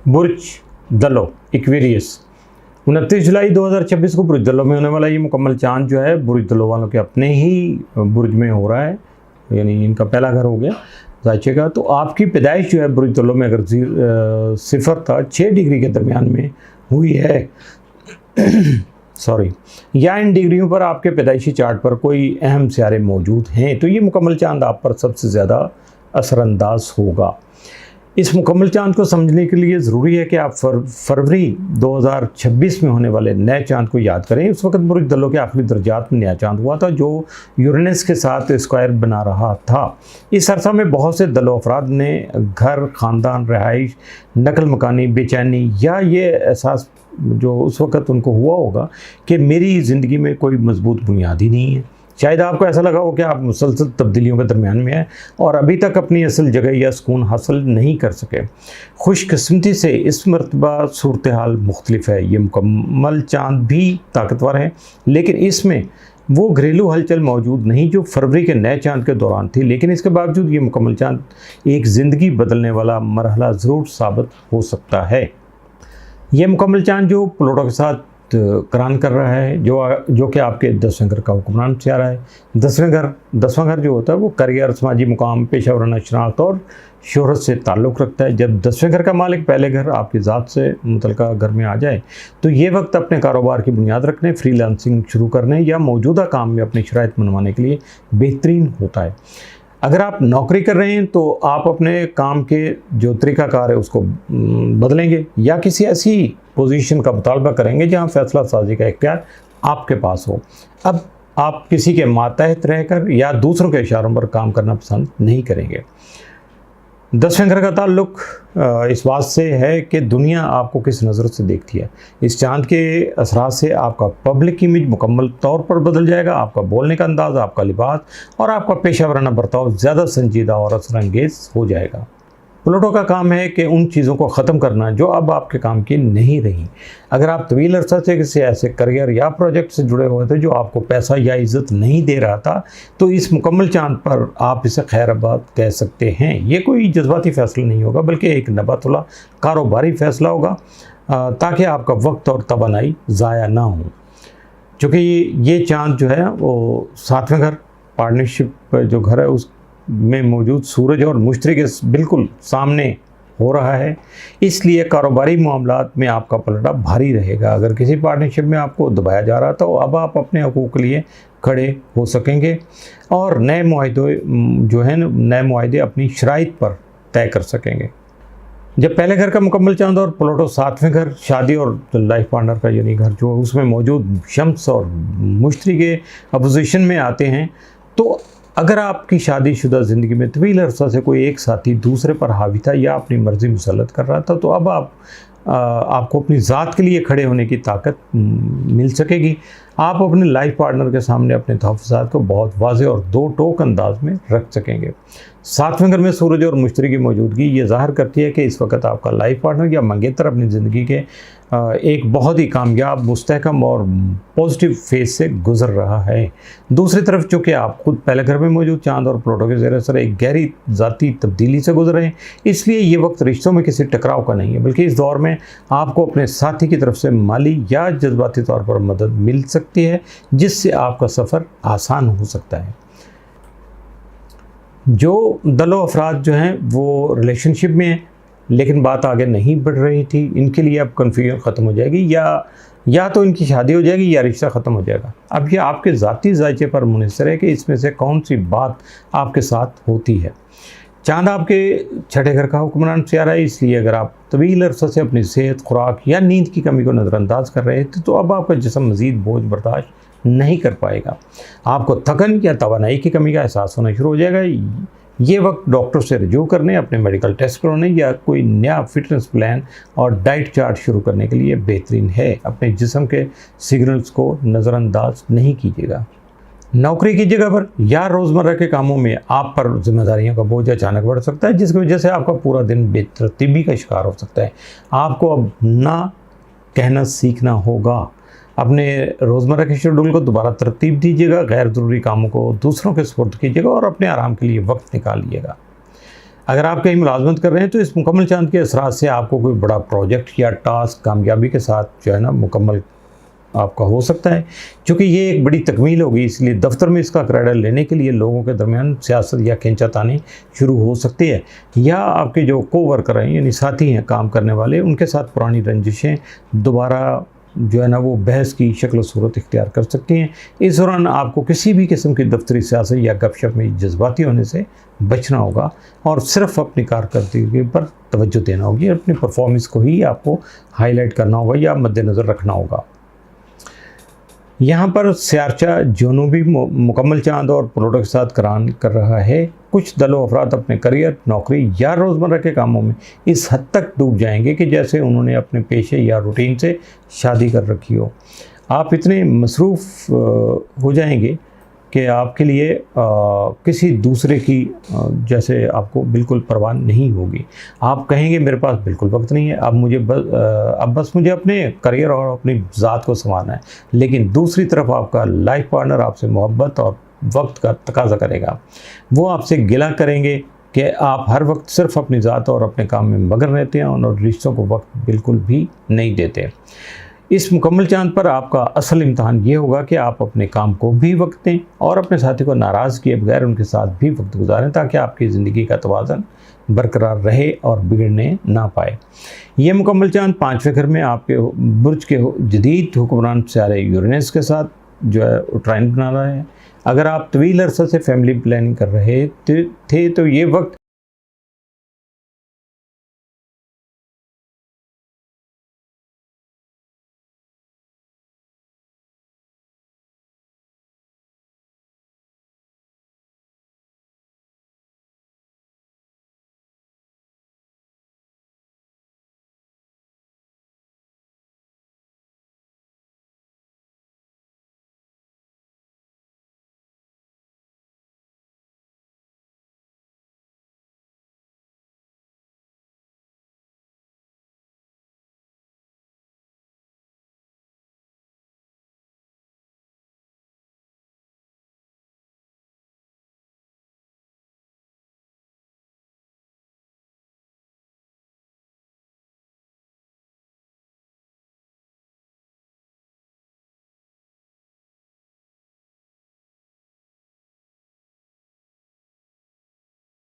बुर्ज दलो एक्वेरियस 29 जुलाई 2026 को बुर्ज दलो में होने वाला ये मुकम्मल चांद जो है बुर्ज दलो वालों के अपने ही बुर्ज में हो रहा है, यानी इनका पहला घर हो गया जायचे का। तो आपकी पैदाइश जो है बुर्ज दलो में अगर 0 था 6 डिग्री के दरमियान में हुई है सॉरी, या इन डिग्रियों पर आपके पैदाइशी चार्ट पर कोई अहम सियारे मौजूद हैं तो ये मुकम्मल चांद आप पर सबसे ज़्यादा असरअंदाज होगा। इस मुकम्मल चांद को समझने के लिए ज़रूरी है कि आप फरवरी 2026 में होने वाले नए चांद को याद करें। उस वक्त बुर्ज दलो के आखिरी दर्जात में नया चांद हुआ था जो यूरेनस के साथ स्क्वायर बना रहा था। इस अरसा में बहुत से दलो अफराद ने घर, ख़ानदान, रहाइश, नकल मकानी बेचैनी या ये एहसास जो उस वक़्त उनको हुआ होगा कि मेरी ज़िंदगी में कोई मजबूत बुनियाद ही नहीं है। शायद आपको ऐसा लगा हो कि आप मुसलसल तब्दीलियों के दरमियान में हैं और अभी तक अपनी असल जगह या सुकून हासिल नहीं कर सके। खुशकिस्मती से इस मरतबा सूरत हाल मुख्तलिफ है। ये मुकम्मल चांद भी ताकतवर है, लेकिन इसमें वो घरेलू हलचल मौजूद नहीं जो फरवरी के नए चांद के दौरान थी। लेकिन इसके बावजूद ये मुकम्मल चांद एक ज़िंदगी बदलने वाला मरहला ज़रूर साबित हो सकता है। ये मुकम्मल चांद जो प्लूटो के साथ करान कर रहा है, जो कि आपके 10वें घर का हुक्मरान सियारा है। 10वां घर जो होता है वो करियर, समाजी मुकाम, पेशा वराना शनाख्त और शोहरत से ताल्लुक़ रखता है। जब 10वें घर का मालिक पहले घर आपकी ज़ात से मुतल्लिका घर में आ जाए तो ये वक्त अपने कारोबार की बुनियाद रखने, फ्रीलांसिंग शुरू करने या मौजूदा काम में अपनी शराइत मनवाने के लिए बेहतरीन होता है। अगर आप नौकरी कर रहे हैं तो आप अपने काम के जो तरीक़ाकार है उसको बदलेंगे या किसी ऐसी पोजीशन का मुतालबा करेंगे जहां फ़ैसला साजी का इख्तियार आपके पास हो। अब आप किसी के मातहत रहकर या दूसरों के इशारों पर काम करना पसंद नहीं करेंगे। 10वें घर का ताल्लुक़ इस बात से है कि दुनिया आपको किस नज़र से देखती है। इस चांद के असरात से आपका पब्लिक इमेज मुकम्मल तौर पर बदल जाएगा। आपका बोलने का अंदाज़, आपका लिबास और आपका पेशा वराना बर्ताव ज़्यादा संजीदा और असरअंगेज़ हो जाएगा। प्लूटो का काम है कि उन चीज़ों को ख़त्म करना जो अब आपके काम की नहीं रही। अगर आप तवील अरसा से किसी ऐसे करियर या प्रोजेक्ट से जुड़े हुए थे जो आपको पैसा या इज़्ज़त नहीं दे रहा था तो इस मुकम्मल चांद पर आप इसे खैराबाद कह सकते हैं। ये कोई जज्बाती फ़ैसला नहीं होगा बल्कि एक नबातुल्ला कारोबारी फ़ैसला होगा ताकि आपका वक्त और तवानाई ज़ाया ना हो। चूँकि ये चांद जो है वो 7वें घर पार्टनरशिप जो घर है उस में मौजूद सूरज और मुश्तरी के बिल्कुल सामने हो रहा है, इसलिए कारोबारी मामलात में आपका पलड़ा भारी रहेगा। अगर किसी पार्टनरशिप में आपको दबाया जा रहा था तो अब आप अपने हकूक़ के लिए खड़े हो सकेंगे और नए मुआहदे जो है नए मुआहदे अपनी शराइत पर तय कर सकेंगे। जब पहले घर का मुकम्मल चांद और प्लूटो 7वें घर शादी और लाइफ पार्टनर का यानी घर जो उसमें मौजूद शम्स और मुश्तरी के अपोजिशन में आते हैं तो अगर आपकी शादीशुदा ज़िंदगी में तवील अरसा से कोई एक साथी दूसरे पर हावी था या अपनी मर्ज़ी मुसल्लत कर रहा था तो अब आपको अपनी ज़ात के लिए खड़े होने की ताकत मिल सकेगी। आप अपने लाइफ पार्टनर के सामने अपने तहफ़्फ़ुज़ात को बहुत वाज़ेह और दो टोक अंदाज में रख सकेंगे। 7वें घर में सूरज और मुश्तरी की मौजूदगी ये ज़ाहिर करती है कि इस वक्त आपका लाइफ पार्टनर या मंगेतर अपनी ज़िंदगी के एक बहुत ही कामयाब, मुस्तहकम और पॉजिटिव फेज से गुज़र रहा है। दूसरी तरफ चूँकि आप खुद पहले घर में मौजूद चांद और प्लूटो के ज़ेर असर एक गहरी ज़ाती तब्दीली से गुजर रहे हैं, इसलिए ये वक्त रिश्तों में किसी टकराव का नहीं है बल्कि इस दौर में आपको अपने साथी की तरफ से माली या जज्बाती तौर पर मदद मिल सकती है जिससे आपका सफ़र आसान हो सकता है। जो दलो अफराद जो हैं वो रिलेशनशिप में हैं लेकिन बात आगे नहीं बढ़ रही थी, इनके लिए अब कन्फ्यूजन ख़त्म हो जाएगी या तो इनकी शादी हो जाएगी या रिश्ता ख़त्म हो जाएगा। अब ये आपके ज़ाती जायचे पर मुनहसर है कि इसमें से कौन सी बात आपके साथ होती है। चांद आपके 6ठे घर का हुक्मरान सियारा है, इसलिए अगर आप तवील अरसा से अपनी सेहत, खुराक या नींद की कमी को नज़रअंदाज कर रहे थे तो अब आपका जिस्म मज़ीद बोझ बर्दाश्त नहीं कर पाएगा। आपको थकन या तवानाई की कमी का एहसास होना शुरू हो जाएगा। ये वक्त डॉक्टर से रजू करने, अपने मेडिकल टेस्ट करवाने या कोई नया फिटनेस प्लान और डाइट चार्ट शुरू करने के लिए बेहतरीन है। अपने जिस्म के सिग्नल्स को नज़रअंदाज नहीं कीजिएगा। नौकरी की जगह पर या रोज़मर्रा के कामों में आप पर जिम्मेदारियों का बोझ अचानक बढ़ सकता है जिसकी वजह से आपका पूरा दिन बेतरतीबी का शिकार हो सकता है। आपको अब ना कहना सीखना होगा। अपने रोज़मर्रा के शेड्यूल को दोबारा तरतीब दीजिएगा, गैर ज़रूरी कामों को दूसरों के सुपुर्द कीजिएगा और अपने आराम के लिए वक्त निकालिएगा। अगर आप कहीं मुलाजमत कर रहे हैं तो इस मुकम्मल चांद के असरात से आपको कोई बड़ा प्रोजेक्ट या टास्क कामयाबी के साथ जो है ना मुकम्मल आपका हो सकता है। क्योंकि ये एक बड़ी तकमील होगी, इसलिए दफ्तर में इसका क्रेडिट लेने के लिए लोगों के दरमियान सियासत या खींचातानी शुरू हो सकती है, या आपके जो को वर्कर हैं यानी साथी हैं काम करने वाले, उनके साथ पुरानी रंजिशें दोबारा जो है ना वो बहस की शक्ल सूरत इख्तियार कर सकती हैं। इस दौरान आपको किसी भी किस्म की दफ्तरी सियासत या गपशप में जज्बाती होने से बचना होगा और सिर्फ अपनी कारकर्दगी पर तवज्जो देना होगी, अपनी परफॉर्मेंस को ही आपको हाईलाइट करना होगा या मद्देनज़र रखना होगा। यहाँ पर सियारचा जनूबी मुकम्मल चांद और प्रोडक्ट के साथ करान कर रहा है। कुछ दलों अफराद अपने करियर, नौकरी या रोज़मर्रा के कामों में इस हद तक डूब जाएंगे कि जैसे उन्होंने अपने पेशे या रूटीन से शादी कर रखी हो। आप इतने मसरूफ़ हो जाएंगे कि आपके लिए किसी दूसरे की जैसे आपको बिल्कुल परवाह नहीं होगी। आप कहेंगे मेरे पास बिल्कुल वक्त नहीं है, अब बस मुझे अपने करियर और अपनी ज़ात को संभालना है। लेकिन दूसरी तरफ आपका लाइफ पार्टनर आपसे मोहब्बत और वक्त का तकाजा करेगा। वो आपसे गिला करेंगे कि आप हर वक्त सिर्फ अपनी ज़ात और अपने काम में मगन रहते हैं और रिश्तों को वक्त बिल्कुल भी नहीं देते। इस मुकम्मल चांद पर आपका असल इम्तहान ये होगा कि आप अपने काम को भी वक्त दें और अपने साथी को नाराज़ किए बगैर उनके साथ भी वक्त गुजारें, ताकि आपकी ज़िंदगी का तवाज़न बरकरार रहे और बिगड़ने ना पाए। ये मुकम्मल चांद 5वें घर में आपके बुर्ज के जदीद हुक्मरान सितारे यूरेनस के साथ जो है ट्राइन बना रहा है। अगर आप तवील अरसा से फैमिली प्लानिंग कर रहे थे तो ये वक्त